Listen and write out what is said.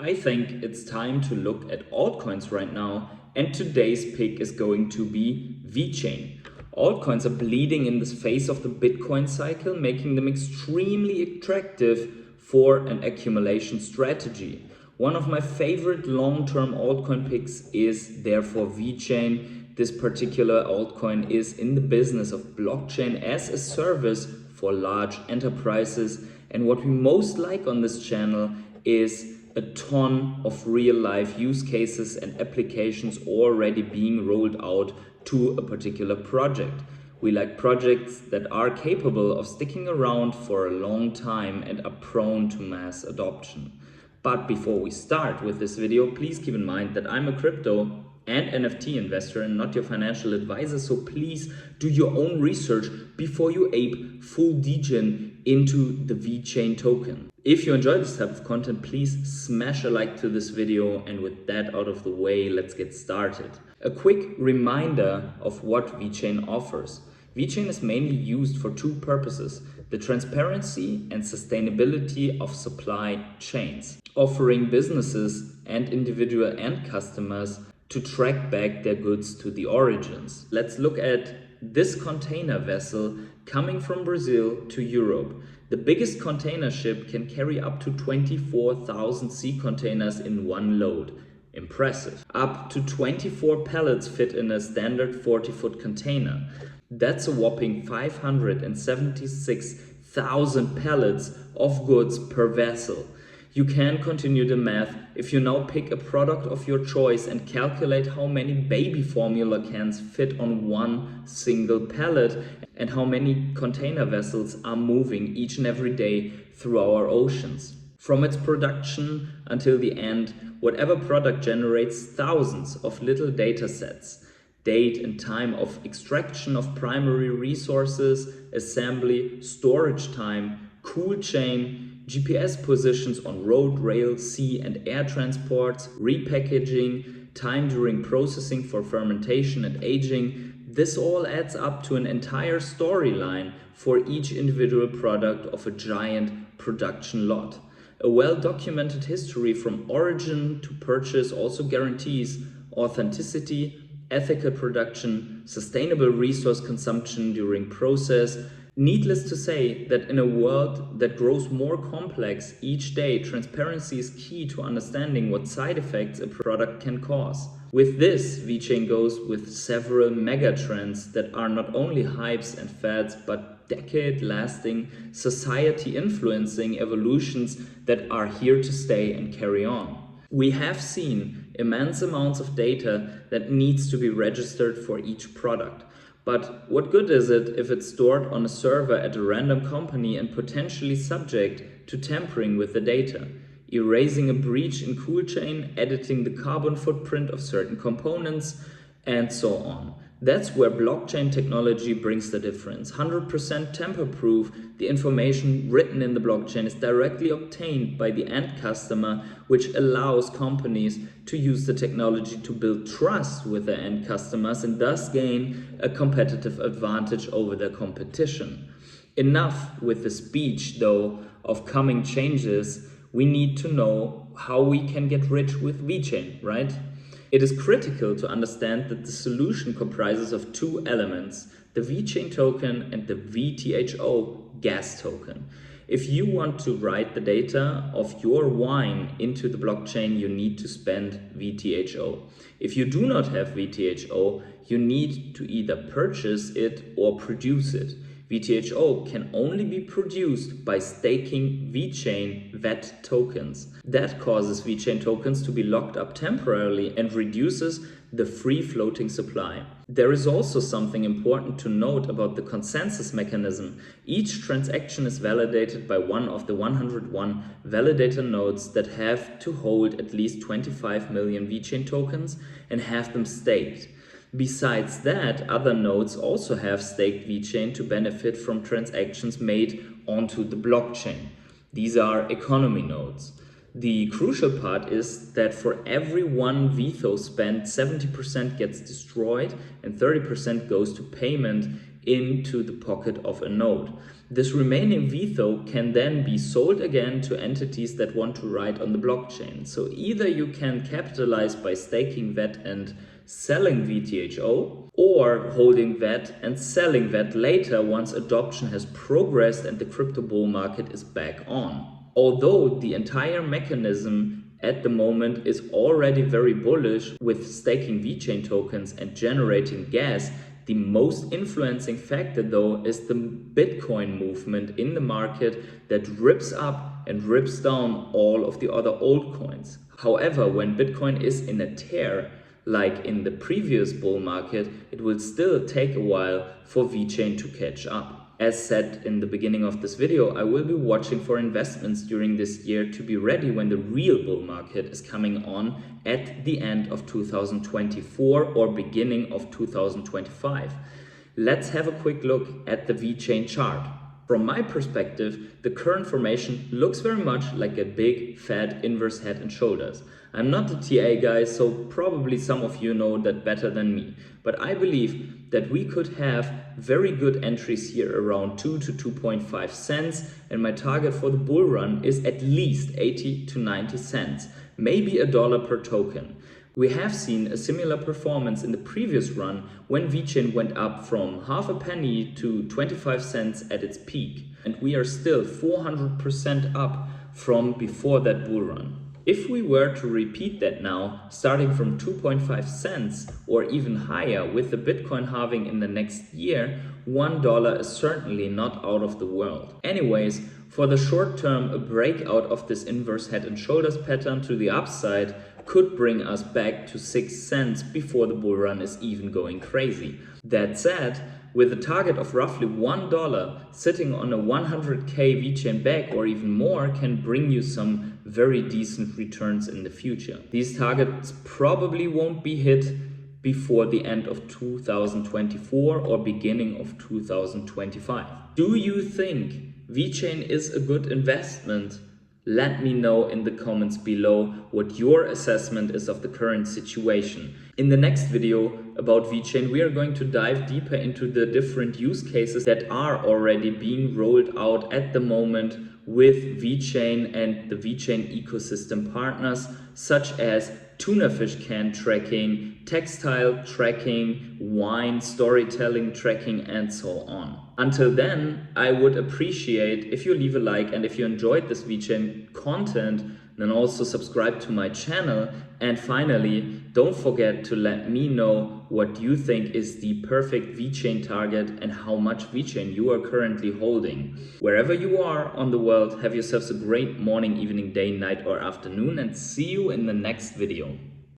I think it's time to look at altcoins right now, and today's pick is going to be Vechain. Altcoins are bleeding in the face of the Bitcoin cycle, making them extremely attractive for an accumulation strategy. One of my favorite long-term altcoin picks is therefore Vechain. This particular altcoin is in the business of blockchain as a service for large enterprises, and what we most like on this channel is a ton of real-life use cases and applications already being rolled out to a particular project. We like projects that are capable of sticking around for a long time and are prone to mass adoption. But before we start with this video, please keep in mind that I'm a crypto and NFT investor and not your financial advisor, so please do your own research before you ape full degen into the Vechain token. If you enjoy this type of content, please smash a like to this video, and with that out of the way, let's get started. A quick reminder of what Vechain offers. Vechain is mainly used for two purposes: the transparency and sustainability of supply chains, offering businesses and individual end customers to track back their goods to the origins. Let's look at this container vessel coming from Brazil to Europe. The biggest container ship can carry up to 24,000 sea containers in one load. Impressive. Up to 24 pallets fit in a standard 40-foot container. That's a whopping 576,000 pallets of goods per vessel. You can continue the math if you now pick a product of your choice and calculate how many baby formula cans fit on one single pallet and how many container vessels are moving each and every day through our oceans. From its production until the end, whatever product generates thousands of little data sets. Date and time of extraction of primary resources, assembly, storage time, cool chain, GPS positions on road, rail, sea and air transports, repackaging, time during processing for fermentation and aging. This all adds up to an entire storyline for each individual product of a giant production lot. A well-documented history from origin to purchase also guarantees authenticity, ethical production, sustainable resource consumption during process. Needless to say that in a world that grows more complex each day, transparency is key to understanding what side effects a product can cause. With this, Vechain goes with several mega trends that are not only hypes and fads, but decade-lasting, society-influencing evolutions that are here to stay and carry on. We have seen immense amounts of data that needs to be registered for each product. But what good is it if it's stored on a server at a random company and potentially subject to tampering with the data, erasing a breach in cool chain, editing the carbon footprint of certain components, and so on? That's where blockchain technology brings the difference. 100% tamper-proof, the information written in the blockchain is directly obtained by the end customer, which allows companies to use the technology to build trust with their end customers and thus gain a competitive advantage over their competition. Enough with the speech, though, of coming changes. We need to know how we can get rich with Vechain, right? It is critical to understand that the solution comprises of two elements: the Vechain token and the VTHO gas token. If you want to write the data of your wine into the blockchain, you need to spend VTHO. If you do not have VTHO, you need to either purchase it or produce it. VTHO can only be produced by staking Vechain VET tokens. That causes Vechain tokens to be locked up temporarily and reduces the free floating supply. There is also something important to note about the consensus mechanism. Each transaction is validated by one of the 101 validator nodes that have to hold at least 25 million Vechain tokens and have them staked. Besides that, other nodes also have staked Vechain to benefit from transactions made onto the blockchain. These are economy nodes. The crucial part is that for every one VTHO spent, 70% gets destroyed and 30% goes to payment into the pocket of a node. This remaining VTHO can then be sold again to entities that want to ride on the blockchain. So either you can capitalize by staking VET and selling VTHO, or holding VET and selling VET later once adoption has progressed and the crypto bull market is back on. Although the entire mechanism at the moment is already very bullish with staking VeChain tokens and generating gas, the most influencing factor though is the Bitcoin movement in the market that rips up and rips down all of the other altcoins. However, when Bitcoin is in a tear, like in the previous bull market, it will still take a while for VeChain to catch up. As said in the beginning of this video, I will be watching for investments during this year to be ready when the real bull market is coming on at the end of 2024 or beginning of 2025. Let's have a quick look at the VeChain chart. From my perspective, the current formation looks very much like a big fat inverse head and shoulders. I'm not a TA guy, so probably some of you know that better than me, but I believe that we could have very good entries here around 2 to 2.5 cents, and my target for the bull run is at least 80 to 90 cents, maybe $1 per token. We have seen a similar performance in the previous run when VeChain went up from half a penny to 25 cents at its peak, and we are still 400% up from before that bull run. If we were to repeat that now, starting from 2.5 cents or even higher with the Bitcoin halving in the next year, $1 is certainly not out of the world. Anyways, for the short term, a breakout of this inverse head and shoulders pattern to the upside could bring us back to 6 cents before the bull run is even going crazy. That said, with a target of roughly $1, sitting on a 100k VeChain back or even more can bring you some very decent returns in the future. These targets probably won't be hit before the end of 2024 or beginning of 2025. Do you think VeChain is a good investment? Let me know in the comments below what your assessment is of the current situation. In the next video about VeChain, we are going to dive deeper into the different use cases that are already being rolled out at the moment with VeChain and the VeChain ecosystem partners, such as tuna fish can tracking, textile tracking, wine storytelling tracking, and so on. Until then, I would appreciate if you leave a like, and if you enjoyed this VeChain content, then also subscribe to my channel. And finally, don't forget to let me know what you think is the perfect VeChain target and how much VeChain you are currently holding. Wherever you are on the world, have yourselves a great morning, evening, day, night, or afternoon, and see you in the next video.